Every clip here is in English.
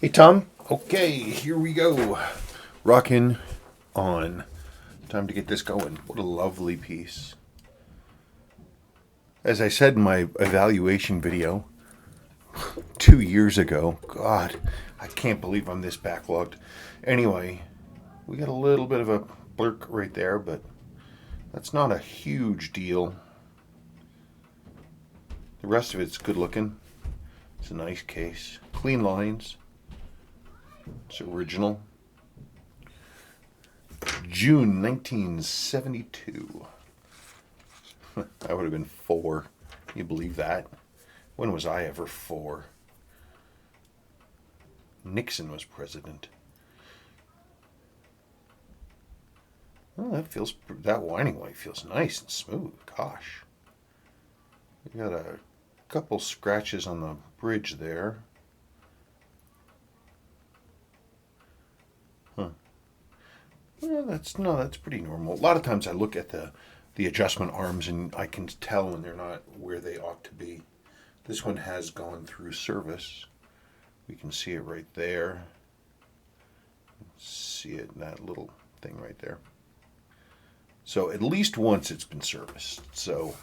Hey Tom, okay, here we go. Rocking on. Time to get this going. What a lovely piece. As I said in my evaluation video 2 years ago, God, I can't believe I'm this backlogged. Anyway, we got a little bit of a blurk right there, but that's not a huge deal. The rest of it's good looking. It's a nice case. Clean lines. It's original. June 1972. I would have been 4. Can you believe that? When was I ever 4? Nixon was president. Oh, that winding white feels nice and smooth. Gosh. We got a couple scratches on the bridge there. Huh. Well, that's pretty normal. A lot of times I look at the adjustment arms and I can tell when they're not where they ought to be. This one has gone through service. We can see it right there. See it in that little thing right there. So at least once it's been serviced. So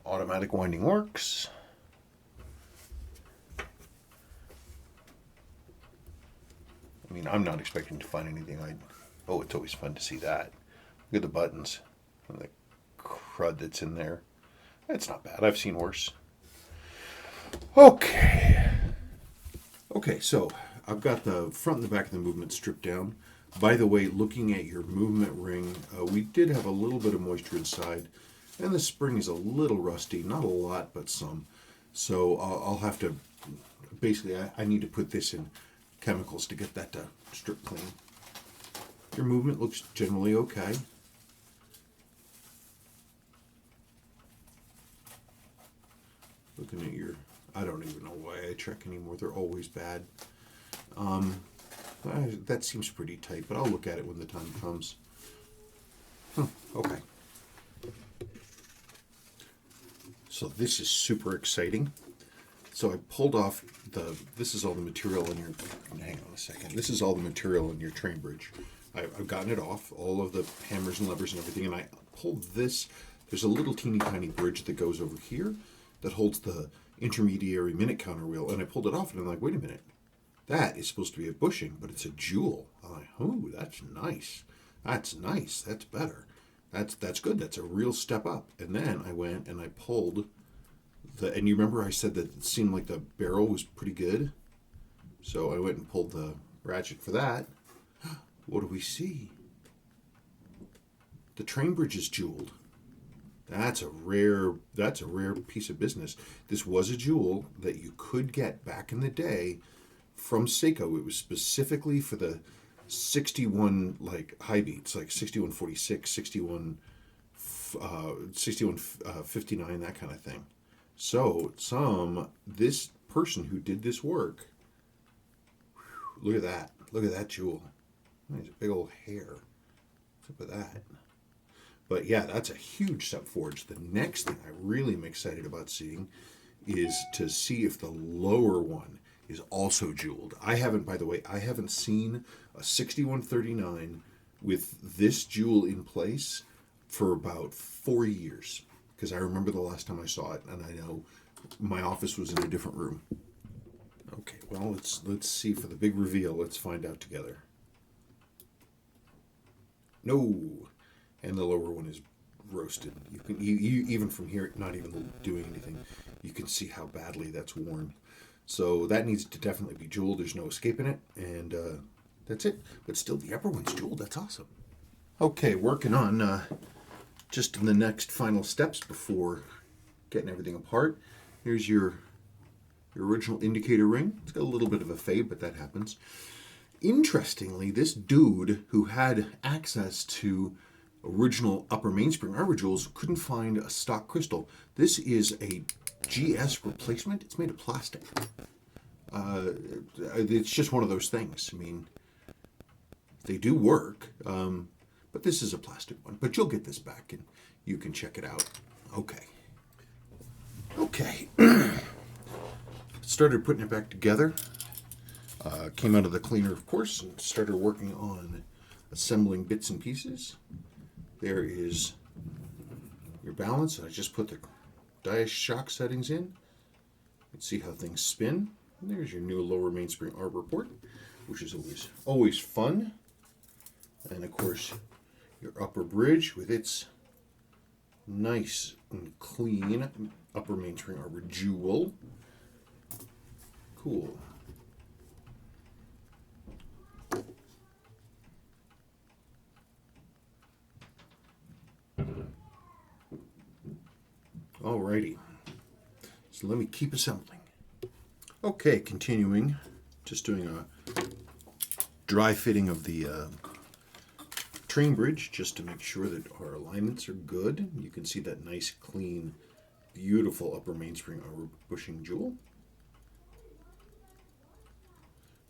automatic winding works. I mean, I'm not expecting to find anything oh, it's always fun to see that. Look at the buttons and the crud that's in there. It's not bad. I've seen worse. Okay. Okay, so I've got the front and the back of the movement stripped down. By the way, looking at your movement ring, we did have a little bit of moisture inside, and the spring is a little rusty. Not a lot, but some. So I'll have to, basically, I need to put this in chemicals to get that strip clean. Your movement looks generally okay. Looking at your, I don't even know why I check anymore. They're always bad. That seems pretty tight, but I'll look at it when the time comes. Okay. So this is super exciting. So I pulled off this is all the material in your, hang on a second. This is all the material in your train bridge. I've gotten it off, all of the hammers and levers and everything, and I pulled this. There's a little teeny tiny bridge that goes over here that holds the intermediary minute counter wheel, and I pulled it off, and I'm like, wait a minute. That is supposed to be a bushing, but it's a jewel. I'm like, oh, that's nice. That's nice. That's better. That's good. That's a real step up. And then I went and I pulled and you remember I said that it seemed like the barrel was pretty good? So I went and pulled the ratchet for that. What do we see? The train bridge is jeweled. That's a rare piece of business. This was a jewel that you could get back in the day from Seiko. It was specifically for the 61 like high beats, like 6146, 6159, that kind of thing. So this person who did this work, look at that. Look at that jewel. There's a big old hair. What's up with that? But yeah, that's a huge step forward. The next thing I really am excited about seeing is to see if the lower one is also jeweled. By the way, I haven't seen a 6139 with this jewel in place for about 4 years. Because I remember the last time I saw it, and I know my office was in a different room. Okay, well, let's see for the big reveal. Let's find out together. No, and the lower one is roasted. You can even from here, not even doing anything, you can see how badly that's worn. So that needs to definitely be jeweled. There's no escaping it, and that's it. But still, the upper one's jeweled. That's awesome. Okay, working on just in the next final steps before getting everything apart. Here's your original indicator ring. It's got a little bit of a fade, but that happens. Interestingly, this dude who had access to original upper mainspring arbor jewels couldn't find a stock crystal. This is a GS replacement. It's made of plastic. It's just one of those things. I mean, they do work, but this is a plastic one. But you'll get this back and you can check it out. Okay. Started putting it back together. Came out of the cleaner, of course, and started working on assembling bits and pieces. There is your balance. I just put the dias shock settings in. Let's see how things spin. And there's your new lower mainspring arbor port, which is always fun. And of course, your upper bridge with its nice and clean upper mainspring arbor jewel. Cool. Alrighty, so let me keep assembling. Okay, continuing, just doing a dry fitting of the train bridge just to make sure that our alignments are good. You can see that nice, clean, beautiful upper mainspring arbor bushing jewel.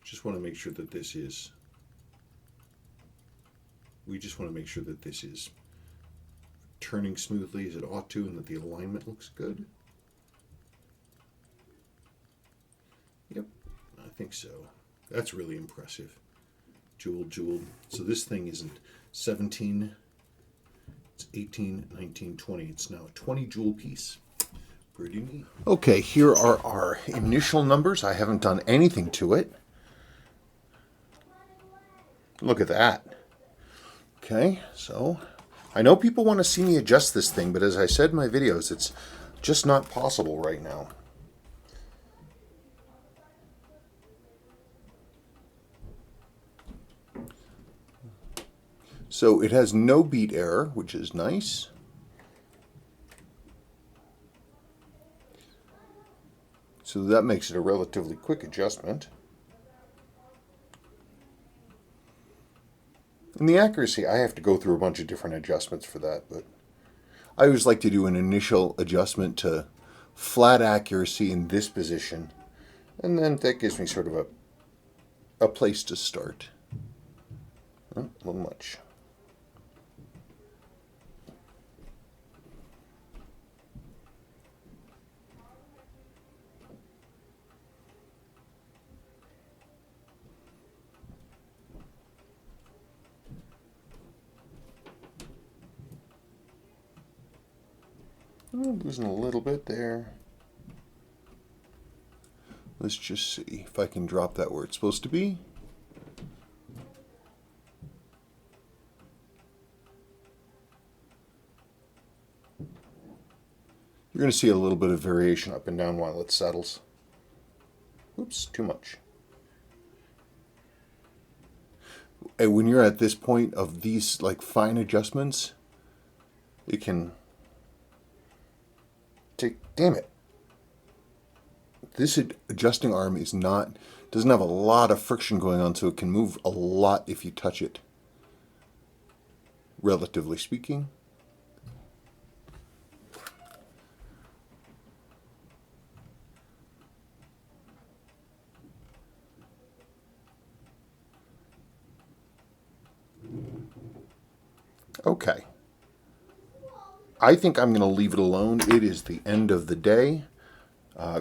Just want to make sure that we just want to make sure that this is turning smoothly as it ought to and that the alignment looks good. Yep, I think so. That's really impressive. Jeweled. So this thing isn't 17, it's 18, 19, 20. It's now a 20 jewel piece. Pretty neat. Okay, here are our initial numbers. I haven't done anything to it. Look at that. Okay, so I know people want to see me adjust this thing, but as I said in my videos, it's just not possible right now. So it has no beat error, which is nice. So that makes it a relatively quick adjustment. And the accuracy, I have to go through a bunch of different adjustments for that, but I always like to do an initial adjustment to flat accuracy in this position, and then that gives me sort of a place to start. Oh, a little much. Oh, losing a little bit there. Let's just see if I can drop that where it's supposed to be. You're going to see a little bit of variation up and down while it settles. Oops, too much. And when you're at this point of these like fine adjustments, it can take, damn it. This adjusting arm doesn't have a lot of friction going on, so it can move a lot if you touch it, relatively speaking. Okay. I think I'm going to leave it alone. It is the end of the day.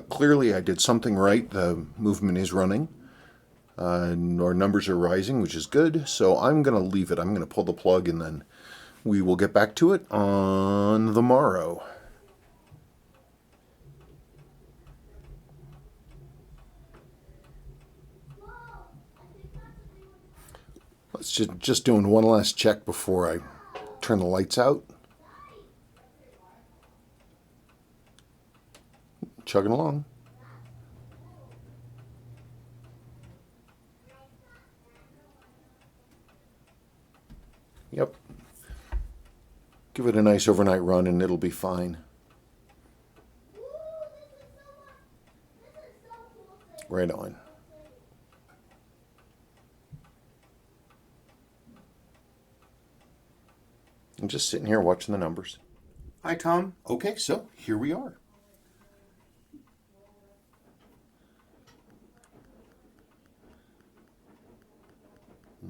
Clearly I did something right. The movement is running. And our numbers are rising, which is good. So I'm going to leave it. I'm going to pull the plug and then we will get back to it on the morrow. Let's just doing one last check before I turn the lights out. Chugging along. Yep. Give it a nice overnight run and it'll be fine. Right on. I'm just sitting here watching the numbers. Hi, Tom. Okay, so here we are.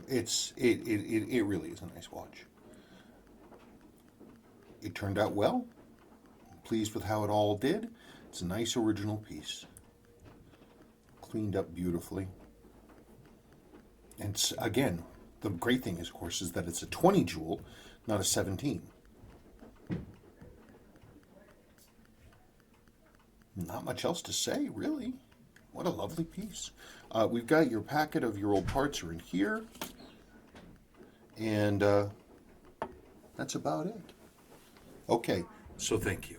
It really is a nice watch. It turned out well. I'm pleased with how it all did. It's a nice original piece. cleaned up beautifully. And again, the great thing is, of course, is that it's a 20 jewel, not a 17. Not much else to say, really. What a lovely piece. We've got your packet of your old parts are in here. And that's about it. Okay, so thank you.